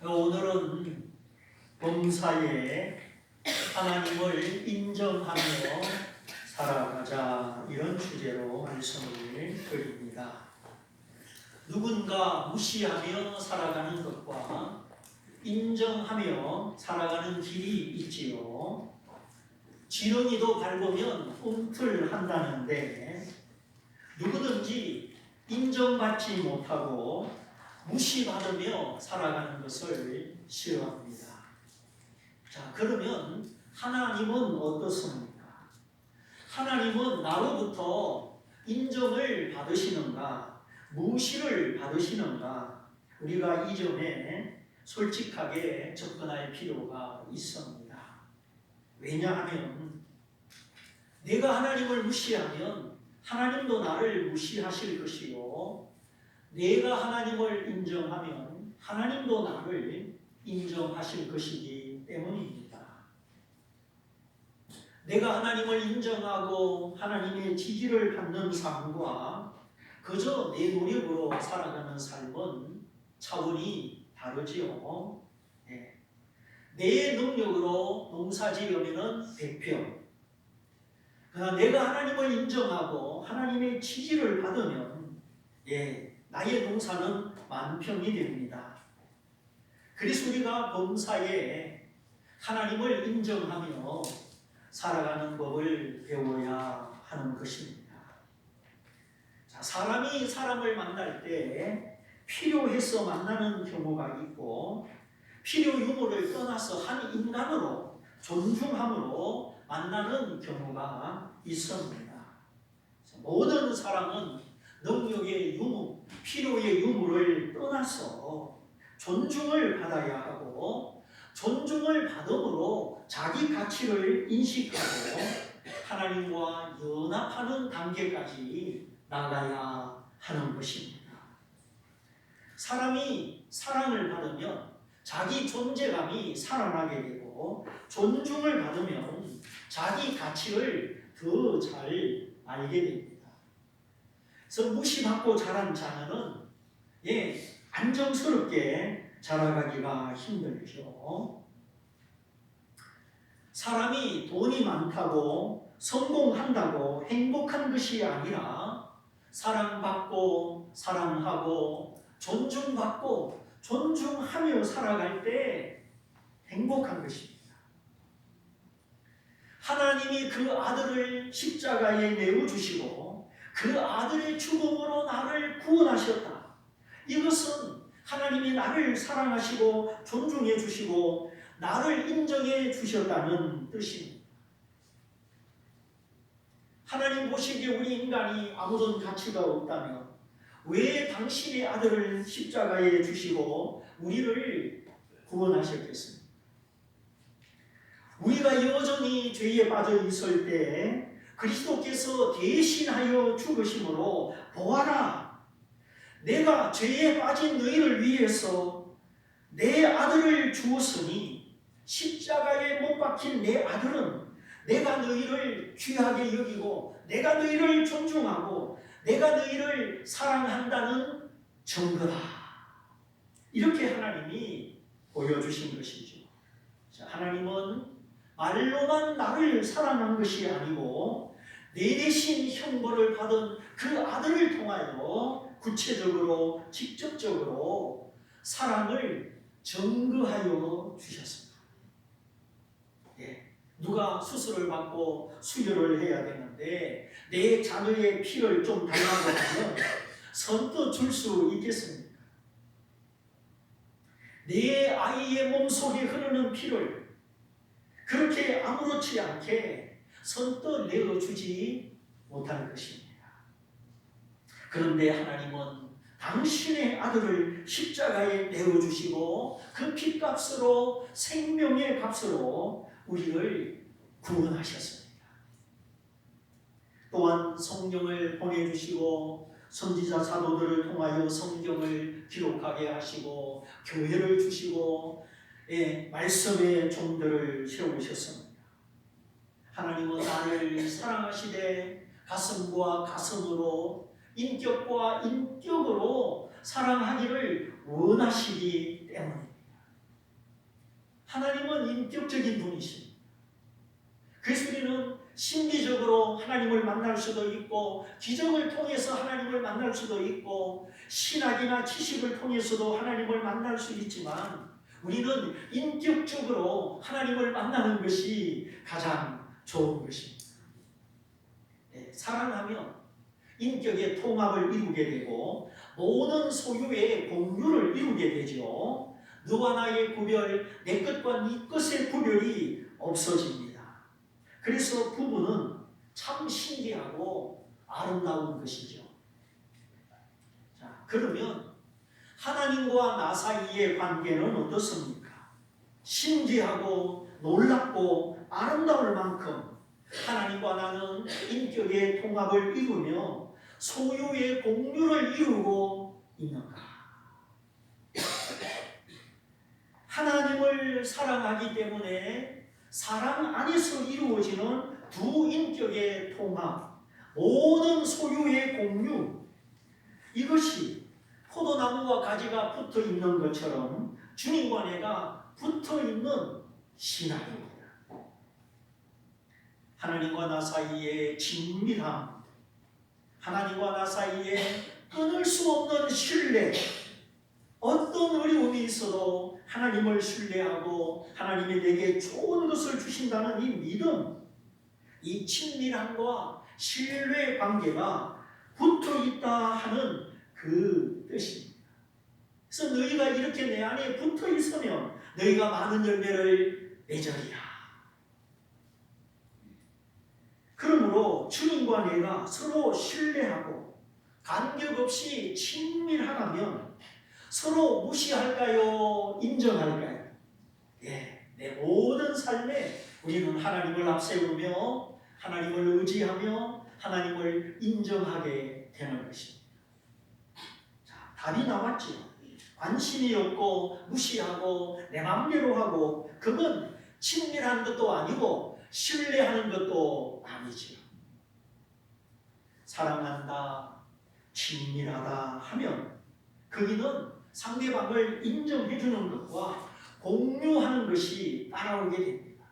오늘은 범사에 하나님을 인정하며 살아가자, 이런 주제로 말씀을 드립니다. 누군가 무시하며 살아가는 것과 인정하며 살아가는 길이 있지요. 지렁이도 밟으면 꿈틀한다는데 누구든지 인정받지 못하고 무시받으며 살아가는 것을 싫어합니다. 자, 그러면 하나님은 어떻습니까? 하나님은 나로부터 인정을 받으시는가, 무시를 받으시는가, 우리가 이 점에 솔직하게 접근할 필요가 있습니다. 왜냐하면 내가 하나님을 무시하면 하나님도 나를 무시하실 것이요, 내가 하나님을 인정하면 하나님도 나를 인정하실 것이기 때문입니다. 내가 하나님을 인정하고 하나님의 지지를 받는 삶과 그저 내 노력으로 살아가는 삶은 차원이 다르지요. 내 능력으로 농사 지으면 100평. 그러나 내가 하나님을 인정하고 하나님의 지지를 받으면 나의 농사는 10,000평이 됩니다. 그래서 우리가 범사에 하나님을 인정하며 살아가는 법을 배워야 하는 것입니다. 자, 사람이 사람을 만날 때 필요해서 만나는 경우가 있고, 필요 유무를 떠나서 한 인간으로 존중함으로 만나는 경우가 있습니다. 모든 사람은 능력의 유무, 필요의 유무를 떠나서 존중을 받아야 하고, 존중을 받음으로 자기 가치를 인식하고 하나님과 연합하는 단계까지 나가야 하는 것입니다. 사람이 사랑을 받으면 자기 존재감이 살아나게 되고, 존중을 받으면 자기 가치를 더 잘 알게 됩니다. 그래서 무시받고 자란 자녀는 안정스럽게 자라가기가 힘들죠. 사람이 돈이 많다고 성공한다고 행복한 것이 아니라 사랑받고 사랑하고 존중받고 존중하며 살아갈 때 행복한 것입니다. 하나님이 그 아들을 십자가에 내어주시고 그 아들의 죽음으로 나를 구원하셨다. 이것은 하나님이 나를 사랑하시고 존중해 주시고 나를 인정해 주셨다는 뜻입니다. 하나님 보시기에 우리 인간이 아무런 가치가 없다면 왜 당신의 아들을 십자가에 주시고 우리를 구원하셨겠습니까? 우리가 여전히 죄에 빠져 있을 때 그리스도께서 대신하여 죽으심으로 보아라, 내가 죄에 빠진 너희를 위해서 내 아들을 주었으니 십자가에 못 박힌 내 아들은 내가 너희를 귀하게 여기고 내가 너희를 존중하고 내가 너희를 사랑한다는 증거다. 이렇게 하나님이 보여주신 것이죠. 하나님은 말로만 나를 사랑한 것이 아니고 내 대신 형벌을 받은 그 아들을 통하여 구체적으로 직접적으로 사랑을 증거하여 주셨습니다. 누가 수술을 받고 수혈을 해야 되는데 내 자녀의 피를 좀 달라고 하면 선뜻 줄 수 있겠습니까? 내 아이의 몸속에 흐르는 피를 그렇게 아무렇지 않게 선뜻 내어주지 못할 것입니다. 그런데 하나님은 당신의 아들을 십자가에 내어주시고 그 피값으로, 생명의 값으로 우리를 구원하셨습니다. 또한 성령을 보내주시고 선지자 사도들을 통하여 성경을 기록하게 하시고 교회를 주시고 말씀의 종들을 세우셨습니다. 하나님은 나를 사랑하시되 가슴과 가슴으로 인격과 인격으로 사랑하기를 원하시기 때문입니다. 우리는 심리적으로 하나님을 만날 수도 있고 기적을 통해서 하나님을 만날 수도 있고 신학이나 지식을 통해서도 하나님을 만날 수 있지만 우리는 인격적으로 하나님을 만나는 것이 가장 좋은 것입니다. 네, 사랑하면 인격의 통합을 이루게 되고 모든 소유의 공유를 이루게 되죠. 너와 나의 구별, 내 것과 네 것의 구별이 없어집니다. 그래서 부부는 참 신기하고 아름다운 것이죠. 자, 그러면 하나님과 나 사이의 관계는 어떻습니까? 신기하고 놀랍고 아름다울 만큼 하나님과 나는 인격의 통합을 이루며 소유의 공유를 이루고 있는가? 하나님을 사랑하기 때문에 사랑 안에서 이루어지는 두 인격의 통합, 모든 소유의 공유, 이것이 포도나무와 가지가 붙어 있는 것처럼 주님과 내가 붙어 있는 신앙입니다. 하나님과 나 사이의 친밀함, 하나님과 나 사이에 끊을 수 없는 신뢰, 어떤 어려움이 있어도 하나님을 신뢰하고 하나님이 내게 좋은 것을 주신다는 이 믿음, 이 친밀함과 신뢰 관계가 붙어 있다 하는 그 뜻입니다. 그래서 너희가 이렇게 내 안에 붙어 있으면 너희가 많은 열매를 맺으리라. 그러므로 주님과 내가 서로 신뢰하고 간격없이 친밀하다면 서로 무시할까요? 인정할까요? 예, 내 모든 삶에 우리는 하나님을 앞세우며 하나님을 의지하며 하나님을 인정하게 되는 것입니다. 자, 답이 나왔죠. 관심이 없고 무시하고 내 마음대로 하고 그건 친밀한 것도 아니고 신뢰하는 것도 아니지요. 사랑한다, 친밀하다 하면 거기는 상대방을 인정해 주는 것과 공유하는 것이 따라오게 됩니다.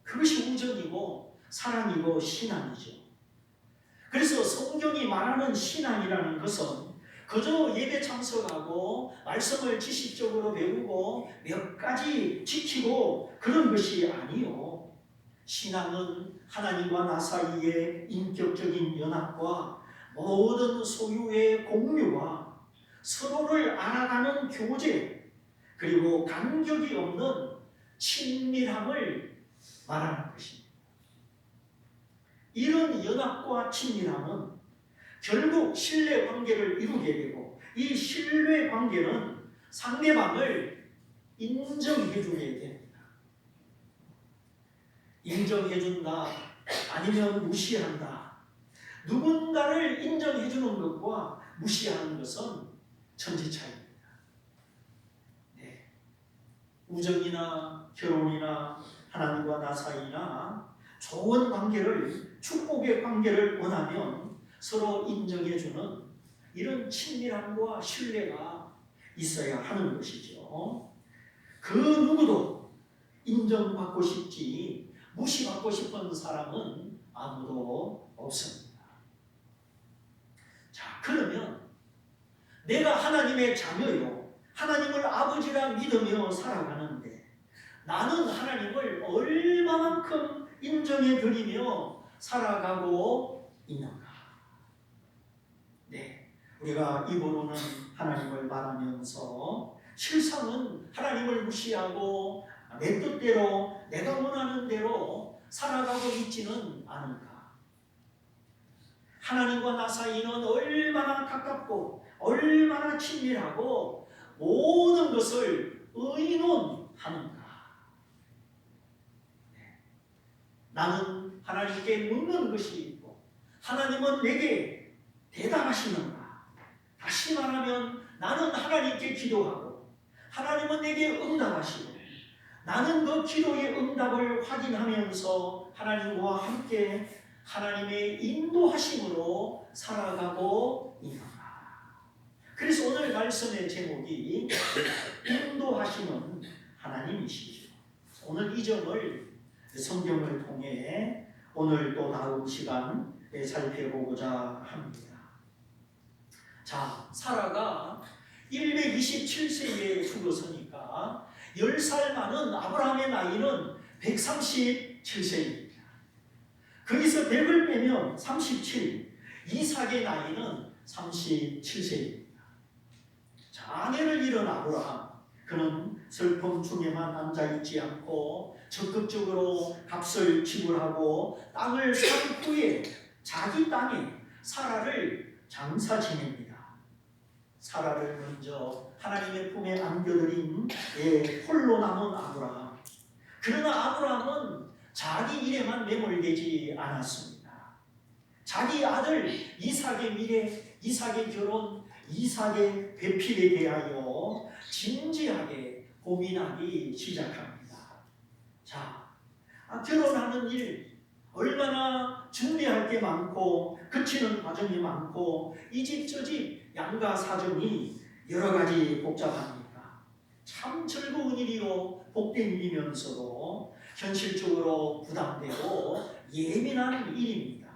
그것이 우정이고 사랑이고 신앙이죠. 그래서 성경이 말하는 신앙이라는 것은 그저 예배 참석하고 말씀을 지식적으로 배우고 몇 가지 지키고 그런 것이 아니요. 신앙은 하나님과 나 사이의 인격적인 연합과 모든 소유의 공유와 서로를 알아가는 교제, 그리고 간격이 없는 친밀함을 말하는 것입니다. 이런 연합과 친밀함은 결국 신뢰 관계를 이루게 되고 이 신뢰 관계는 상대방을 인정해 주게 됩니다. 인정해 준다, 아니면 무시한다. 누군가를 인정해 주는 것과 무시하는 것은 천지 차이입니다. 네. 우정이나 결혼이나 하나님과 나 사이나 좋은 관계를, 축복의 관계를 원하면 서로 인정해주는 이런 친밀함과 신뢰가 있어야 하는 것이죠. 그 누구도 인정받고 싶지 무시받고 싶은 사람은 아무도 없습니다. 자, 그러면 내가 하나님의 자녀요, 하나님을 아버지라 믿으며 살아가는데 나는 하나님을 얼마만큼 인정해 드리며 살아가고 있는가? 네, 우리가 입으로는 하나님을 말하면서 실상은 하나님을 무시하고 내 뜻대로 내가 원하는 대로 살아가고 있지는 않은가? 하나님과 나 사이는 얼마나 가깝고 얼마나 친밀하고 모든 것을 의논하는가? 나는 하나님께 묻는 것이 있고 하나님은 내게 대답하시는가? 다시 말하면 나는 하나님께 기도하고 하나님은 내게 응답하시고 나는 그 기도의 응답을 확인하면서 하나님과 함께 하나님의 인도하심으로 살아가고 있는가? 그래서 오늘 말씀의 제목이 인도하시는 하나님이시죠. 오늘 이 점을 성경을 통해 오늘 또 다음 시간에 살펴보고자 합니다. 자, 사라가 127세에 죽었으니까 10살 많은 아브라함의 나이는 137세입니다. 거기서 100을 빼면 37, 이삭의 나이는 37세입니다. 자, 아내를 잃은 아브라함, 그는 슬픔 중에만 앉아있지 않고 적극적으로 값을 지불하고 땅을 산 후에 자기 땅에 사라를 장사 지냅니다. 사라를 먼저 하나님의 품에 안겨드린 홀로 남은 아브라함. 그러나 아브라함은 자기 일에만 매몰되지 않았습니다. 자기 아들 이삭의 미래, 이삭의 결혼, 이삭의 배필에 대하여 진지하게 고민하기 시작합니다. 자, 결혼하는 일 얼마나 준비할 게 많고 거치는 과정이 많고 이 집 저 집 양가 사정이 여러 가지 복잡합니다. 참 즐거운 일이요 복된 일이면서도 현실적으로 부담되고 예민한 일입니다.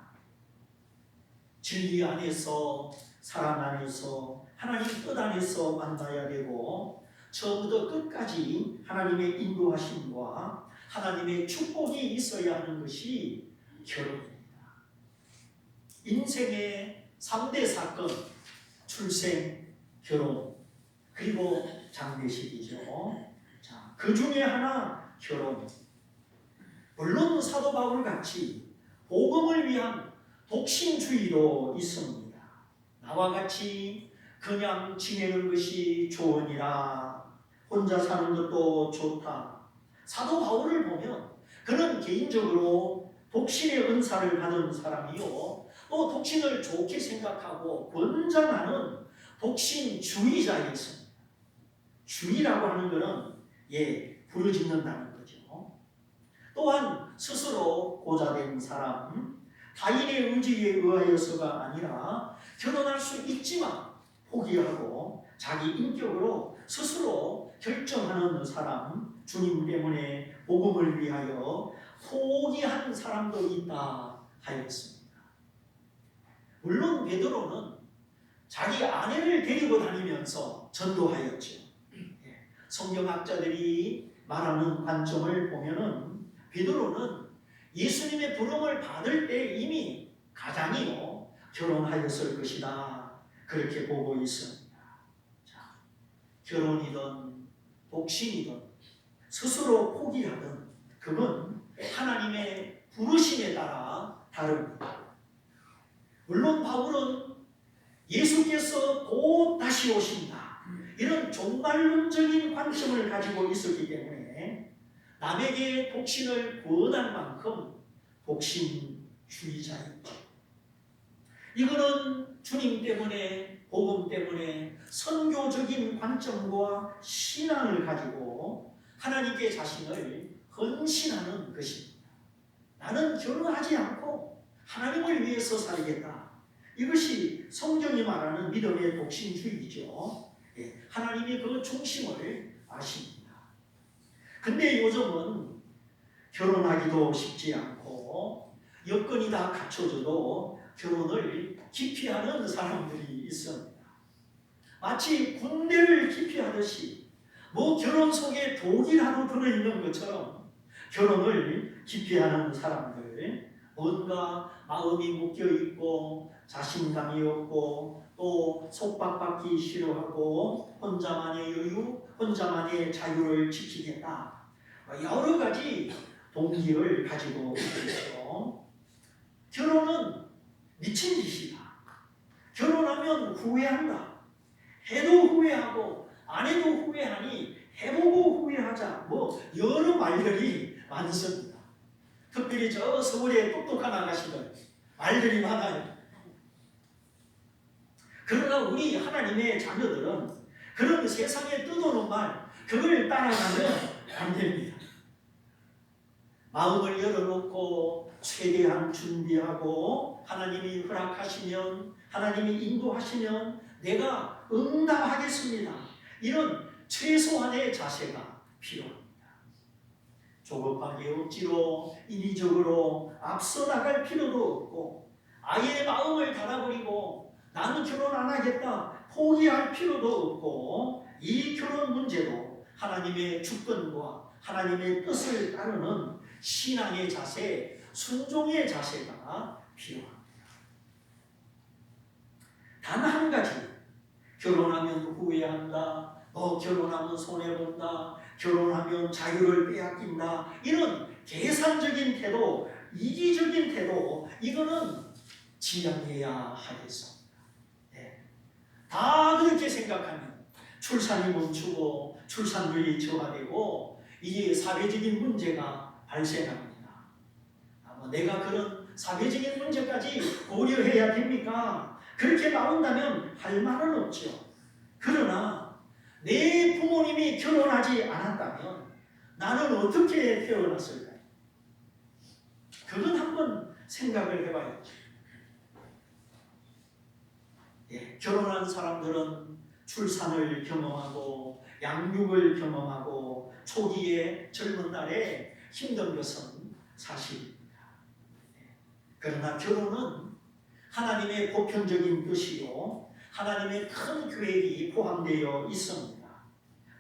진리 안에서, 사랑 안에서, 하나님 뜻 안에서 만나야 되고 처음부터 끝까지 하나님의 인도하심과 하나님의 축복이 있어야 하는 것이 결혼입니다. 인생의 3대 사건, 출생, 결혼, 그리고 장례식이죠. 자, 그 중에 하나 결혼. 물론 사도 바울 같이 복음을 위한 독신주의도 있습니다. 나와 같이 그냥 지내는 것이 좋으니라, 혼자 사는 것도 좋다. 사도 바울을 보면 그는 개인적으로 독신의 은사를 받은 사람이요, 또 독신을 좋게 생각하고 권장하는 독신주의자였습니다. 주의라고 하는 것은 부르짖는다는 거죠. 또한 스스로 고자된 사람, 타인의 의지에 의하여서가 아니라 결혼할 수 있지만 포기하고 자기 인격으로 스스로 결정하는 사람, 주님 때문에 복음을 위하여 포기한 사람도 있다 하였습니다. 물론 베드로는 자기 아내를 데리고 다니면서 전도하였죠. 성경학자들이 말하는 관점을 보면은 베드로는 예수님의 부름을 받을 때 이미 가장이요 결혼하였을 것이다, 그렇게 보고 있습니다. 자, 결혼이든 독신이든 스스로 포기하든 그건 하나님의 부르심에 따라 다릅니다. 물론 바울은 예수께서 곧 다시 오신다, 이런 종말론적인 관점을 가지고 있었기 때문에 남에게 독신을 권할 만큼 독신주의자였죠. 이거는 주님 때문에, 복음 때문에 선교적인 관점과 신앙을 가지고 하나님께 자신을 헌신하는 것입니다. 나는 결혼하지 않고 하나님을 위해서 살겠다. 이것이 성경이 말하는 믿음의 독신주의죠. 하나님이 그 중심을 아십니다. 근데 요즘은 결혼하기도 쉽지 않고 여건이 다 갖춰져도 결혼을 기피하는 사람들이 있습니다. 마치 군대를 기피하듯이 결혼 속에 독이라도 들어있는 것처럼 결혼을 기피하는 사람들, 뭔가 마음이 묶여있고 자신감이 없고 또 속박받기 싫어하고 혼자만의 여유, 혼자만의 자유를 지키겠다, 여러 가지 동기를 가지고 있죠. 결혼은 미친 짓이다. 결혼하면 후회한다. 해도 후회하고 안 해도 후회하니 해보고 후회하자, 여러 말들이 많습니다. 특별히 저 서울의 똑똑한 아가씨들 말들이 많아요. 그러나 우리 하나님의 자녀들은 그런 세상에 뜯어놓은 말, 그걸 따라가면 안 됩니다. 마음을 열어놓고 최대한 준비하고 하나님이 허락하시면, 하나님이 인도하시면 내가 응답하겠습니다. 이런 최소한의 자세가 필요합니다. 조급하게 억지로 인위적으로 앞서 나갈 필요도 없고 아예 마음을 닫아버리고 나는 결혼 안 하겠다 포기할 필요도 없고 이 결혼 문제도 하나님의 주권과 하나님의 뜻을 따르는 신앙의 자세, 순종의 자세가 필요합니다. 단 한 가지, 결혼하면 후회한다, 결혼하면 손해본다, 결혼하면 자유를 빼앗긴다, 이런 계산적인 태도, 이기적인 태도, 이거는 지양해야 하겠습니다. 네. 다 그렇게 생각하면 출산이 멈추고 출산율이 저하되고 이게 사회적인 문제가 발생합니다. 내가 그런 사회적인 문제까지 고려해야 됩니까? 그렇게 나온다면 할 말은 없죠. 그러나 내 부모님이 결혼하지 않았다면 나는 어떻게 태어났을까요? 그건 한번 생각을 해봐야죠. 결혼한 사람들은 출산을 경험하고 양육을 경험하고 초기에 젊은 날에 힘든 것은 사실입니다. 그러나 결혼은 하나님의 보편적인 뜻이요 하나님의 큰 계획이 포함되어 있습니다.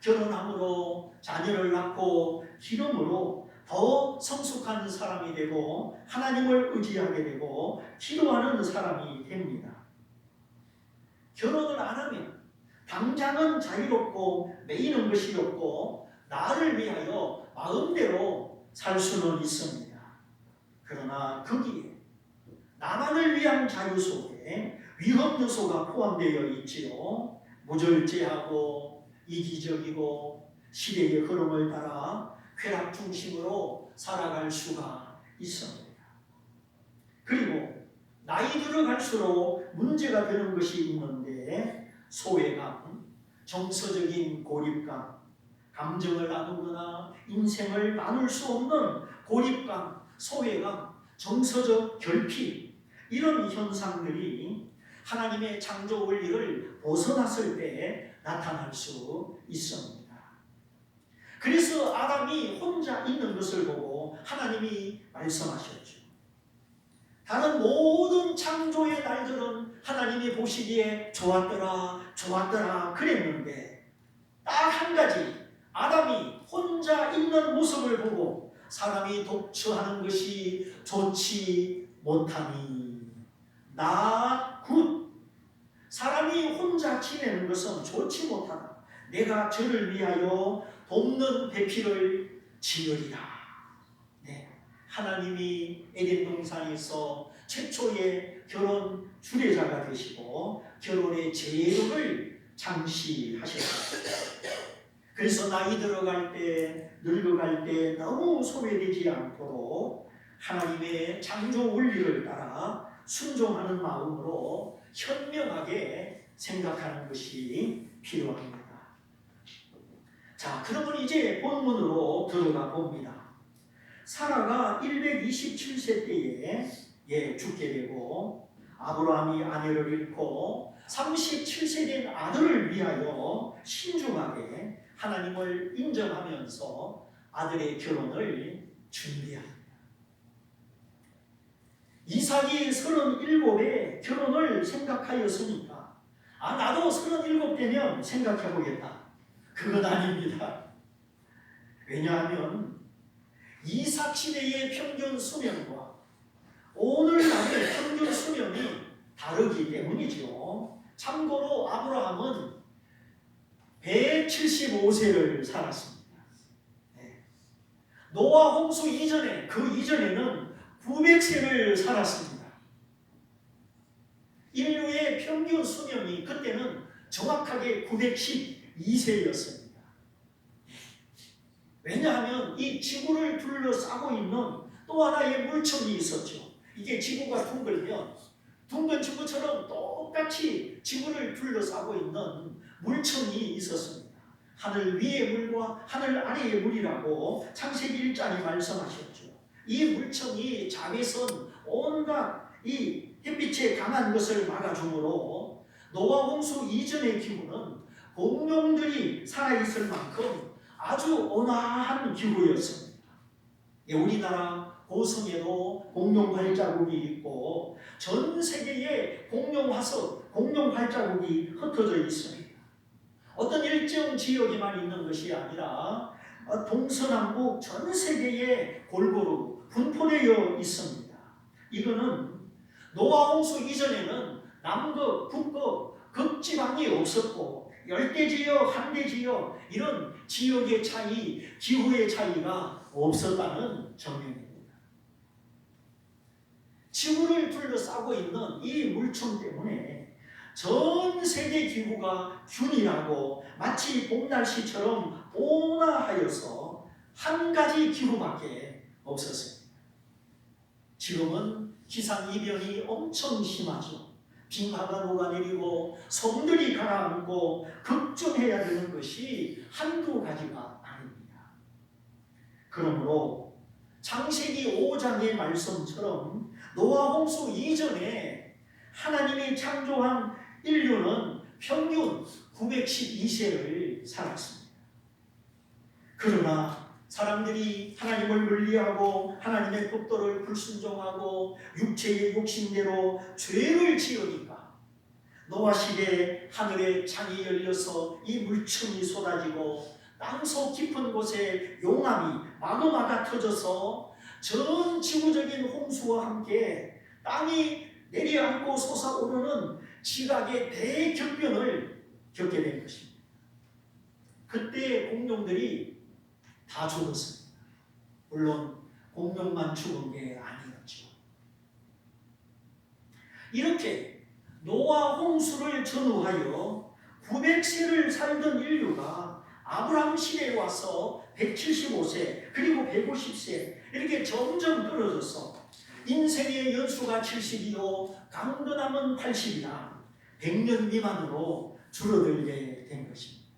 결혼함으로 자녀를 낳고 기름으로 더 성숙한 사람이 되고 하나님을 의지하게 되고 기도하는 사람이 됩니다. 결혼을 안 하면 당장은 자유롭고 매이는 것이 없고 나를 위하여 마음대로 살 수는 있습니다. 그러나 거기에 나만을 위한 자유 속에 위험 요소가 포함되어 있지요. 무절제하고 이기적이고 시대의 흐름을 따라 쾌락 중심으로 살아갈 수가 있습니다. 그리고 나이 들어갈수록 문제가 되는 것이 있는데 소외감, 정서적인 고립감, 감정을 나누거나 인생을 나눌 수 없는 고립감, 소외감, 정서적 결핍, 이런 현상들이 하나님의 창조 원리를 벗어났을 때 나타날 수 있습니다. 그래서 아담이 혼자 있는 것을 보고 하나님이 말씀하셨죠. 다른 모든 창조의 날들은 하나님이 보시기에 좋았더라, 좋았더라 그랬는데 딱 한 가지, 아담이 혼자 있는 모습을 보고 사람이 독처하는 것이 좋지 못하니 나 굿. 사람이 혼자 지내는 것은 좋지 못하다. 내가 저를 위하여 돕는 배필을 지으리라. 네. 하나님이 에덴 동산에서 최초의 결혼 주례자가 되시고 결혼의 제도를 장시하셨습니다. 그래서 나이 들어갈 때, 늙어갈 때 너무 소외되지 않도록 하나님의 창조 원리를 따라 순종하는 마음으로 현명하게 생각하는 것이 필요합니다. 자, 그러면 이제 본문으로 들어가 봅니다. 사라가 127세 때에 죽게 되고 아브라함이 아내를 잃고 37세 된 아들을 위하여 신중하게 하나님을 인정하면서 아들의 결혼을 준비합니다. 이삭이 37에 결혼을 생각하였으니까 나도 37 되면 생각해보겠다. 그건 아닙니다. 왜냐하면 이삭 시대의 평균 수명과 오늘날의 평균 수명이 다르기 때문이죠. 참고로 아브라함은 175세를 살았습니다. 노아 홍수 이전에, 그 이전에는 900세를 살았습니다. 인류의 평균 수명이 그때는 정확하게 912세였습니다. 왜냐하면 이 지구를 둘러싸고 있는 또 하나의 물청이 있었죠. 이게 지구가 둥글면 둥근 지구처럼 똑같이 지구를 둘러싸고 있는 물청이 있었습니다. 하늘 위의 물과 하늘 아래의 물이라고 창세기 1장에 말씀하셨죠. 이 물청이 자외선 온갖 이 햇빛에 강한 것을 막아주므로 노아 홍수 이전의 기후는 공룡들이 살아있을 만큼 아주 온화한 기후였습니다. 우리나라 고성에도 공룡 발자국이 있고 전 세계에 공룡 화석, 공룡 발자국이 흩어져 있습니다. 어떤 일정 지역에만 있는 것이 아니라 동서남북 전 세계에 골고루 분포되어 있습니다. 이거는 노아 홍수 이전에는 남극, 북극, 극지방이 없었고 열대지역, 한대지역 이런 지역의 차이, 기후의 차이가 없었다는 증명입니다. 지구를 둘러싸고 있는 이 물총 때문에 전 세계 기후가 균일하고 마치 봄날씨처럼 온화하여서 한 가지 기후밖에 없었습니다. 지금은 기상이변이 엄청 심하죠. 빙하가 녹아내리고 섬들이 가라앉고 걱정해야 되는 것이 한두 가지가 아닙니다. 그러므로 창세기 5장의 말씀처럼 노아 홍수 이전에 하나님이 창조한 인류는 평균 912세를 살았습니다. 그러나 사람들이 하나님을 멀리하고 하나님의 법도를 불순종하고 육체의 욕심대로 죄를 지으니까 노아 시대에 하늘의 창이 열려서 이 물춤이 쏟아지고 땅속 깊은 곳에 용암이 마그마가 터져서 전 지구적인 홍수와 함께 땅이 내려앉고 솟아오르는 지각의 대격변을 겪게 된 것입니다. 그때 공룡들이 다 죽었습니다. 물론 공룡만 죽은 게 아니었죠. 이렇게 노아 홍수를 전후하여 900세를 살던 인류가 아브라함 시대에 와서 175세 그리고 150세 이렇게 점점 떨어져서 인생의 연수가 70이요 강건함은 80이나 100년 미만으로 줄어들게 된 것입니다.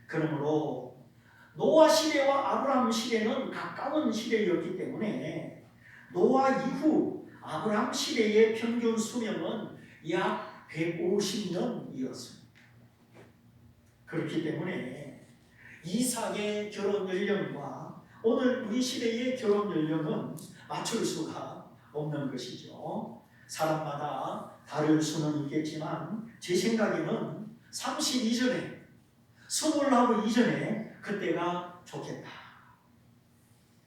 그러므로 노아 시대와 아브라함 시대는 가까운 시대였기 때문에 노아 이후 아브라함 시대의 평균 수명은 약 150년이었습니다. 그렇기 때문에 이삭의 결혼 연령과 오늘 우리 시대의 결혼 연령은 맞출 수가 없는 것이죠. 사람마다 다를 수는 있겠지만 제 생각에는 30 이전에 20 이전에 그때가 좋겠다.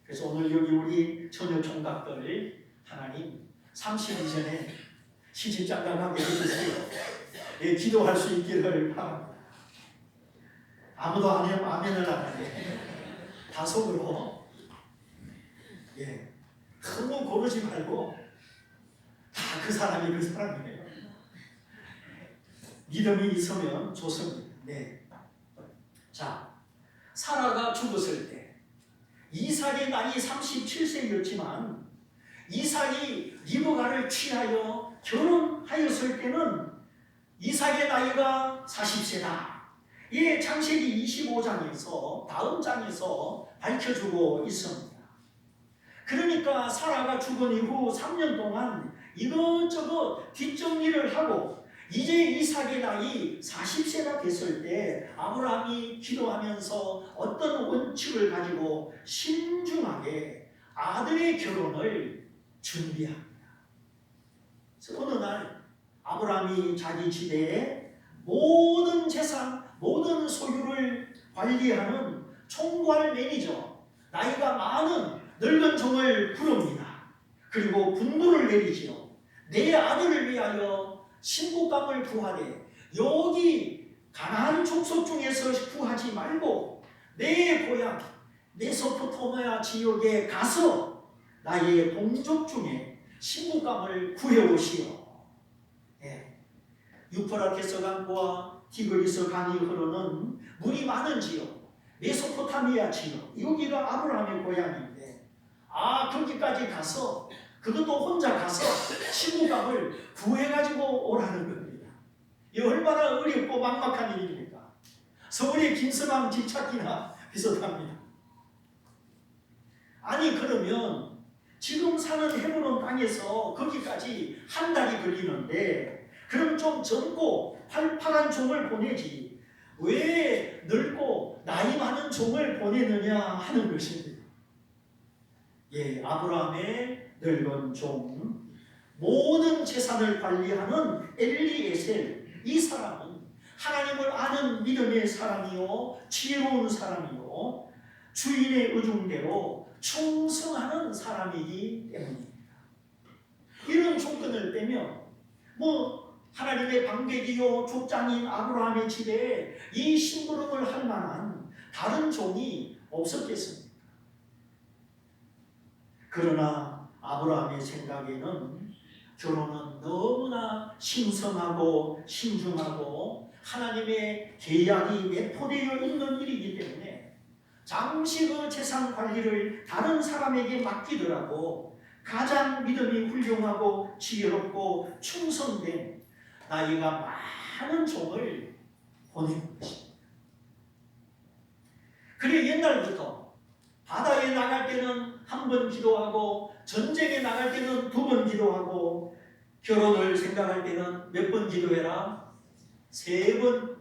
그래서 오늘 여기 우리 처녀 총각들 하나님 30 이전에 시집장가하게 해주세요. 예, 기도할 수 있기를 바랍니다. 아무도 안 하면 아멘을 안 하네. 다 속으로 예, 너무 고르지 말고 다 그 사람이 그 사람이에요. 믿음이 있으면 좋습니다. 네. 자, 사라가 죽었을 때 이삭의 나이 37세였지만 이삭이 리브가를 취하여 결혼하였을 때는 이삭의 나이가 40세다. 이 창세기 25장에서 다음 장에서 밝혀주고 있습니다. 그러니까 사라가 죽은 이후 3년 동안 이것저것 뒷정리를 하고 이제 이삭의 나이 40세가 됐을 때 아브라함이 기도하면서 어떤 원칙을 가지고 신중하게 아들의 결혼을 준비합니다. 그래서 어느 날 아브라함이 자기 지대에 모든 재산, 모든 소유를 관리하는 총괄 매니저, 나이가 많은 늙은 종을 부릅니다. 그리고 분부를 내리지요. 내 아들을 위하여 신부감을 구하되 여기 가나안 족속 중에서 구하지 말고 내 고향 메소포타미아 지역에 가서 나의 동족 중에 신부감을 구해오시오. 예. 유프라테스 강과 티그리스 강이 흐르는 물이 많은 지역 메소포타미아 지역 여기가 아브라함의 고향인데 거기까지 가서 그것도 혼자 가서 신부감을 구해가지고 오라는 겁니다. 이 얼마나 어렵고 막막한 일입니까? 서울의 김서방 뒤찾기나 비슷합니다. 아니 그러면 지금 사는 헤브론 땅에서 거기까지 한 달이 걸리는데 그럼 좀 젊고 팔팔한 종을 보내지 왜 늙고 나이 많은 종을 보내느냐 하는 것입니다. 아브라함의 늙은 종, 모든 재산을 관리하는 엘리에셀, 이 사람은 하나님을 아는 믿음의 사람이요 지혜로운 사람이요 주인의 의중대로 충성하는 사람이기 때문입니다. 이런 조건을 빼면 하나님의 방백이요 족장인 아브라함의 집에 이 심부름을 할 만한 다른 종이 없었겠습니까? 그러나 아브라함의 생각에는 결혼은 너무나 신성하고 신중하고 하나님의 계약이 내포되어 있는 일이기 때문에 잠시 그 재산 관리를 다른 사람에게 맡기더라도 가장 믿음이 훌륭하고 지혜롭고 충성된 나이가 많은 종을 보내는 것입니다. 그래 옛날부터 바다에 나갈 때는 한 번 기도하고 전쟁에 나갈 때는 2번 기도하고 결혼을 생각할 때는 몇 번 기도해라? 3번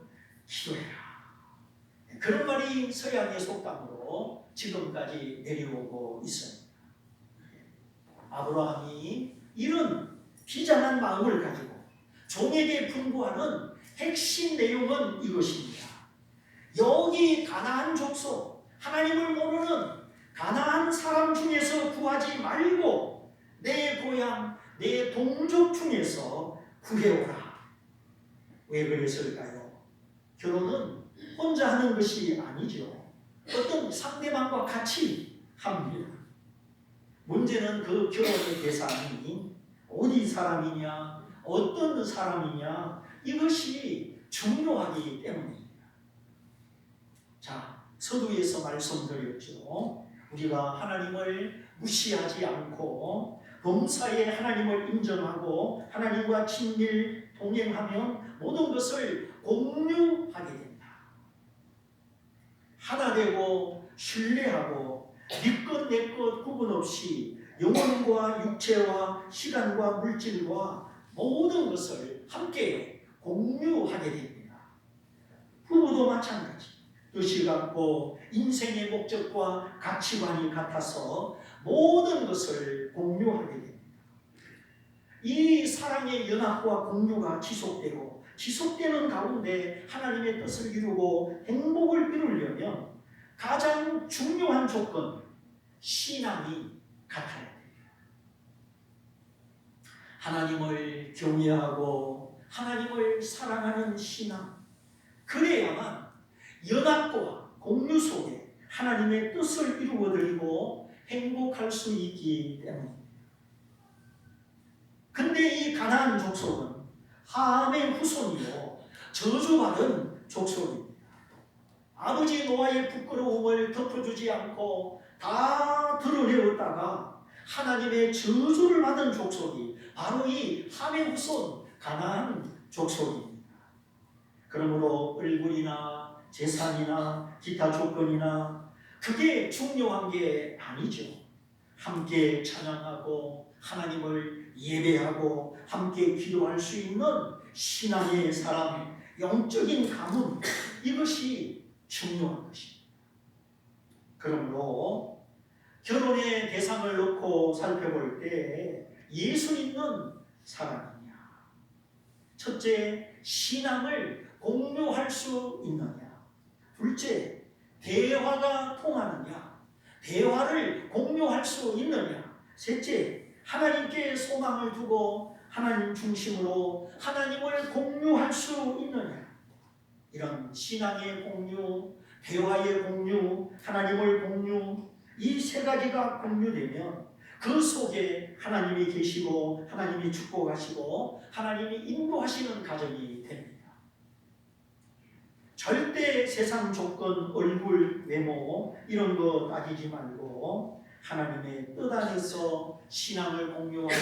기도해라. 그런 말이 서양의 속담으로 지금까지 내려오고 있습니다. 아브라함이 이런 비장한 마음을 가지고 종에게 분부하는 핵심 내용은 이것입니다. 여기 가나안 족속, 하나님을 모르는 가나안 사람 중에서 구하지 말고 내 고향, 내 동족 중에서 구해오라. 왜 그랬을까요? 결혼은 혼자 하는 것이 아니죠. 어떤 상대방과 같이 합니다. 문제는 그 결혼의 대상이 어디 사람이냐, 어떤 사람이냐, 이것이 중요하기 때문입니다. 자, 서두에서 말씀드렸죠. 우리가 하나님을 무시하지 않고 범사에 하나님을 인정하고 하나님과 친밀 동행하면 모든 것을 공유하게 된다. 하나 되고 신뢰하고 네 것 내 것 구분 없이 영혼과 육체와 시간과 물질과 모든 것을 함께 공유하게 됩니다. 부부도 마찬가지. 뜻이 같고 인생의 목적과 가치관이 같아서 모든 것을 공유하게 됩니다. 이 사랑의 연합과 공유가 지속되는 가운데 하나님의 뜻을 이루고 행복을 이루려면 가장 중요한 조건, 신앙이 같아야 됩니다. 하나님을 경외하고 하나님을 사랑하는 신앙, 그래야만 연합과 공유 속에 하나님의 뜻을 이루어드리고 행복할 수 있기 때문입니다. 근데 이 가나안 족속은 함의 후손이요 저주받은 족속입니다. 아버지 노아의 부끄러움을 덮어주지 않고 다 드러내었다가 하나님의 저주를 받은 족속이 바로 이 함의 후손 가나안 족속입니다. 그러므로 얼굴이나 재산이나 기타 조건이나 그게 중요한 게 아니죠. 함께 찬양하고 하나님을 예배하고 함께 기도할 수 있는 신앙의 사람, 영적인 가문, 이것이 중요한 것입니다. 그러므로 결혼의 대상을 놓고 살펴볼 때 예수 믿는 사람이냐, 첫째, 신앙을 공유할 수 있느냐, 둘째, 대화가 통하느냐, 대화를 공유할 수 있느냐, 셋째, 하나님께 소망을 두고 하나님 중심으로 하나님을 공유할 수 있느냐. 이런 신앙의 공유, 대화의 공유, 하나님을 공유, 이 3가지가 공유되면 그 속에 하나님이 계시고 하나님이 축복하시고 하나님이 인도하시는 가정이 됩니다. 절대 세상 조건, 얼굴, 외모 이런 거 따지지 말고 하나님의 뜻 안에서 신앙을 공유하고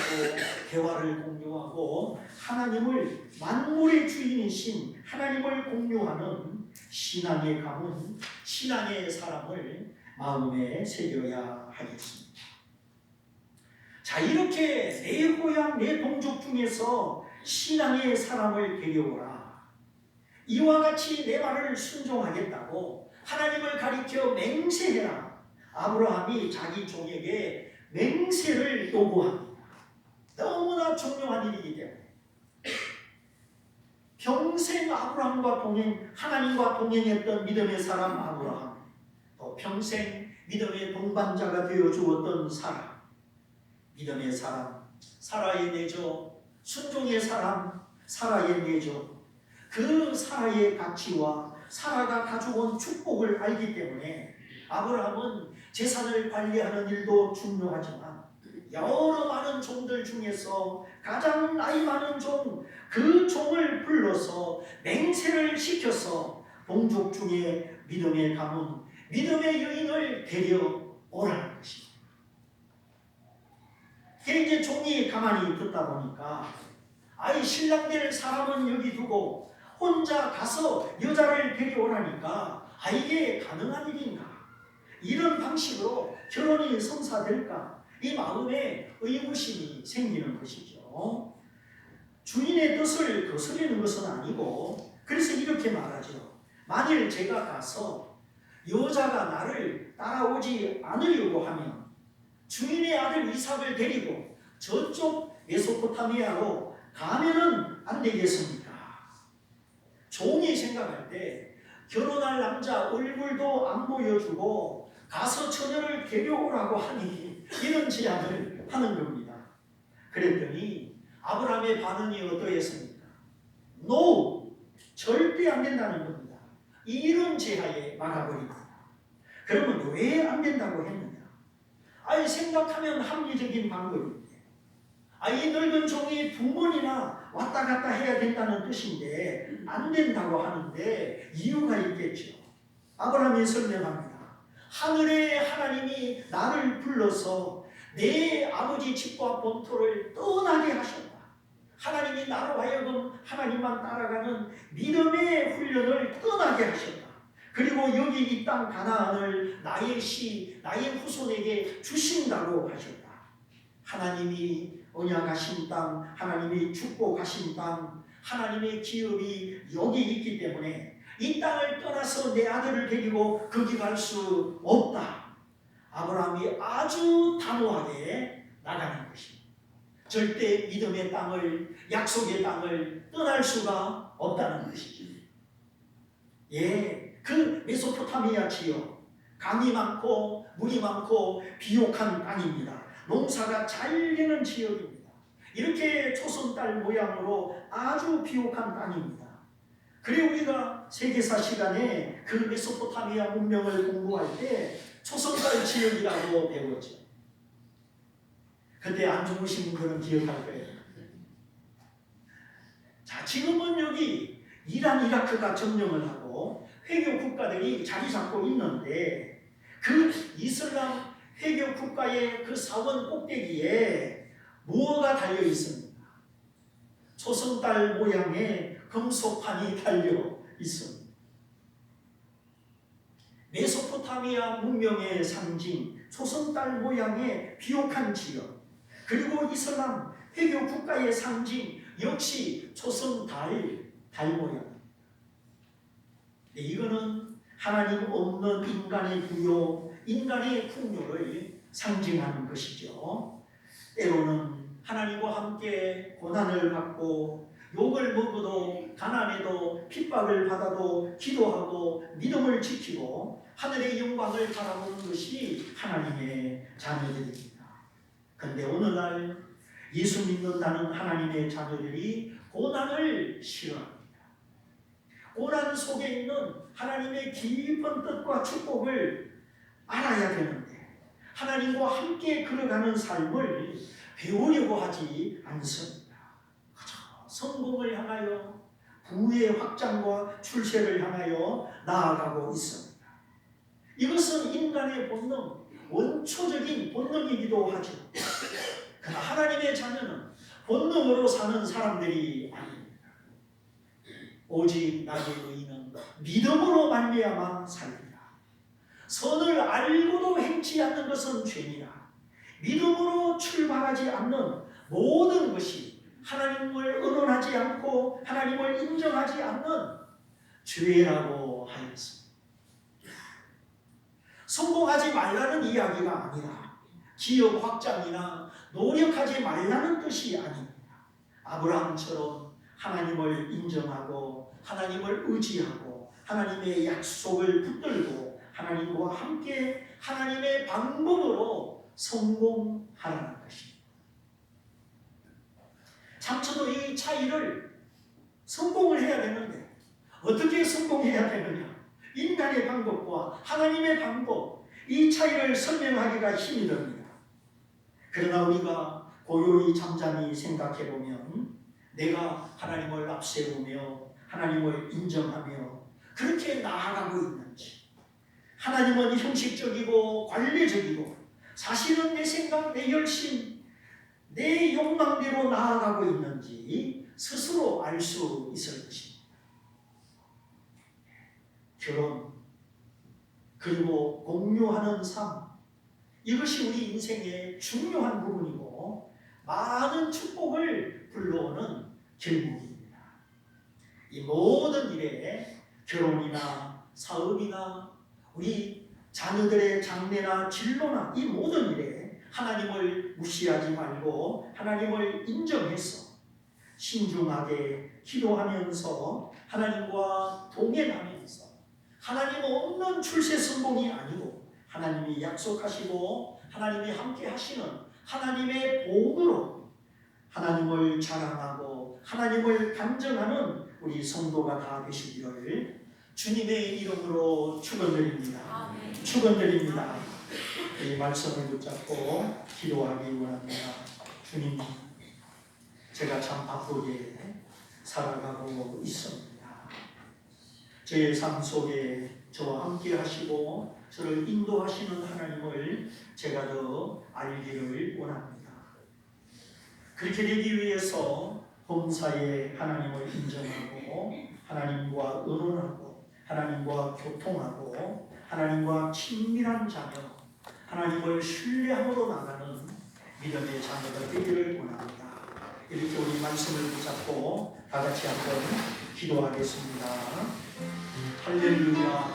대화를 공유하고 하나님을 만물의 주인이신 하나님을 공유하는 신앙의 가문, 신앙의 사람을 마음에 새겨야 하겠습니다. 자, 이렇게 내 고향, 내 동족 중에서 신앙의 사람을 데려오라. 이와 같이 내 말을 순종하겠다고 하나님을 가리켜 맹세해라. 아브라함이 자기 종에게 맹세를 요구합니다. 너무나 중요한 일이기 때문에 평생 아브라함과 하나님과 동행했던 믿음의 사람 아브라함, 또 평생 믿음의 동반자가 되어 주었던 사라, 믿음의 사람 사라의 내조, 순종의 사람 사라의 내조, 그 사라의 가치와 사라가 가져온 축복을 알기 때문에 아브라함은 재산을 관리하는 일도 중요하지만 여러 많은 종들 중에서 가장 나이 많은 종, 그 종을 불러서 맹세를 시켜서 동족 중에 믿음의 가문, 믿음의 여인을 데려오라는 것입니다. 이제 종이 가만히 듣다 보니까 아이 신랑 될 사람은 여기 두고 혼자 가서 여자를 데려오라니까 이게 가능한 일인가? 이런 방식으로 결혼이 성사될까? 이 마음에 의구심이 생기는 것이죠. 주인의 뜻을 거스르는 것은 아니고, 그래서 이렇게 말하죠. 만일 제가 가서 여자가 나를 따라오지 않으려고 하면 주인의 아들 이삭을 데리고 저쪽 메소포타미아로 가면은 안 되겠습니까? 종이 생각할 때 결혼할 남자 얼굴도 안 보여주고 가서 처녀를 데려오라고 하니 이런 제안을 하는 겁니다. 그랬더니 아브라함의 반응이 어떠했습니까? No! 절대 안 된다는 겁니다. 이런 제하에 막아버립니다. 그러면 왜 안 된다고 했느냐? 생각하면 합리적인 방법인데 이 늙은 종이 2번이나 왔다 갔다 해야 된다는 뜻인데 안 된다고 하는데 이유가 있겠죠. 아브라함이 설명합니다. 하늘의 하나님이 나를 불러서 내 아버지 집과 본토를 떠나게 하셨다. 하나님이 나로 하여금 하나님만 따라가는 믿음의 훈련을 떠나게 하셨다. 그리고 여기 이 땅 가나안을 나의 후손에게 주신다고 하셨다. 하나님이 언약하신 땅, 하나님이 축복하신 땅, 하나님의 기업이 여기 있기 때문에 이 땅을 떠나서 내 아들을 데리고 거기 갈 수 없다. 아브라함이 아주 단호하게 나가는 것입니다. 절대 믿음의 땅을, 약속의 땅을 떠날 수가 없다는 것이죠. 그 메소포타미아 지역, 강이 많고 물이 많고 비옥한 땅입니다. 농사가 잘 되는 지역입니다. 이렇게 초선딸 모양으로 아주 비옥한 땅입니다. 그리고 우리가 세계사 시간에 그 메소포타미아 문명을 공부할 때 초선딸 지역이라고 배웠죠. 그때 안 주무신 분들은 기억할 거예요. 자, 지금은 여기 이란, 이라크가 점령을 하고 회교 국가들이 자리 잡고 있는데 그 이슬람 회교 국가의 그 사원 꼭대기에 무엇가 달려 있습니까? 초승달 모양의 금속판이 달려 있습니다. 메소포타미아 문명의 상징, 초승달 모양의 비옥한 지역, 그리고 이슬람 회교 국가의 상징 역시 초승달 모양. 이거는 하나님 없는 인간의 부요, 인간의 풍요를 상징하는 것이죠. 때로는 하나님과 함께 고난을 받고 욕을 먹어도 가난해도 핍박을 받아도 기도하고 믿음을 지키고 하늘의 영광을 바라보는 것이 하나님의 자녀들입니다. 그런데 오늘날 예수 믿는다는 하나님의 자녀들이 고난을 싫어합니다. 고난 속에 있는 하나님의 깊은 뜻과 축복을 알아야 되는데 하나님과 함께 걸어가는 삶을 배우려고 하지 않습니다. 그저 성공을 향하여 부의 확장과 출세를 향하여 나아가고 있습니다. 이것은 인간의 본능, 원초적인 본능이기도 하죠. 그러나 하나님의 자녀는 본능으로 사는 사람들이 아닙니다. 오직 나의 의인은 믿음으로 말미암아 살리라. 선을 알고도 행치 않는 것은 죄니라. 믿음으로 출발하지 않는 모든 것이 하나님을 의논하지 않고 하나님을 인정하지 않는 죄라고 하였습니다. 성공하지 말라는 이야기가 아니라 지역 확장이나 노력하지 말라는 뜻이 아닙니다. 아브라함처럼 하나님을 인정하고 하나님을 의지하고 하나님의 약속을 붙들고 하나님과 함께 하나님의 방법으로 성공하라는 것입니다. 참쳐도 이 차이를 성공을 해야 되는데 어떻게 성공해야 되느냐? 인간의 방법과 하나님의 방법, 이 차이를 설명하기가 힘이 듭니다. 그러나 우리가 고요히 잠잠히 생각해보면 내가 하나님을 앞세우며 하나님을 인정하며 그렇게 나아가고 있는지, 하나님은 형식적이고 관리적이고 사실은 내 생각, 내 열심, 내 욕망대로 나아가고 있는지 스스로 알 수 있을 것입니다. 결혼, 그리고 공유하는 삶, 이것이 우리 인생의 중요한 부분이고 많은 축복을 불러오는 길목입니다. 이 모든 일에 결혼이나 사업이나 우리 자녀들의 장래나 진로나 이 모든 일에 하나님을 무시하지 말고 하나님을 인정해서 신중하게 기도하면서 하나님과 동행하면서 하나님 없는 출세 성공이 아니고 하나님이 약속하시고 하나님이 함께 하시는 하나님의 복으로 하나님을 자랑하고 하나님을 간증하는 우리 성도가 다 되시기를 주님의 이름으로 축원드립니다. 축원드립니다. 이 말씀을 붙잡고 기도하기 원합니다. 주님, 제가 참 바쁘게 살아가고 있습니다. 저의 삶 속에 저와 함께 하시고 저를 인도하시는 하나님을 제가 더 알기를 원합니다. 그렇게 되기 위해서 범사에 하나님을 인정하고 하나님과 의논하고 하나님과 교통하고 하나님과 친밀한 자녀, 하나님을 신뢰함으로 나가는 믿음의 자녀가 되기를 원합니다. 이렇게 우리 말씀을 붙잡고 다 같이 한번 기도하겠습니다. 할렐루야.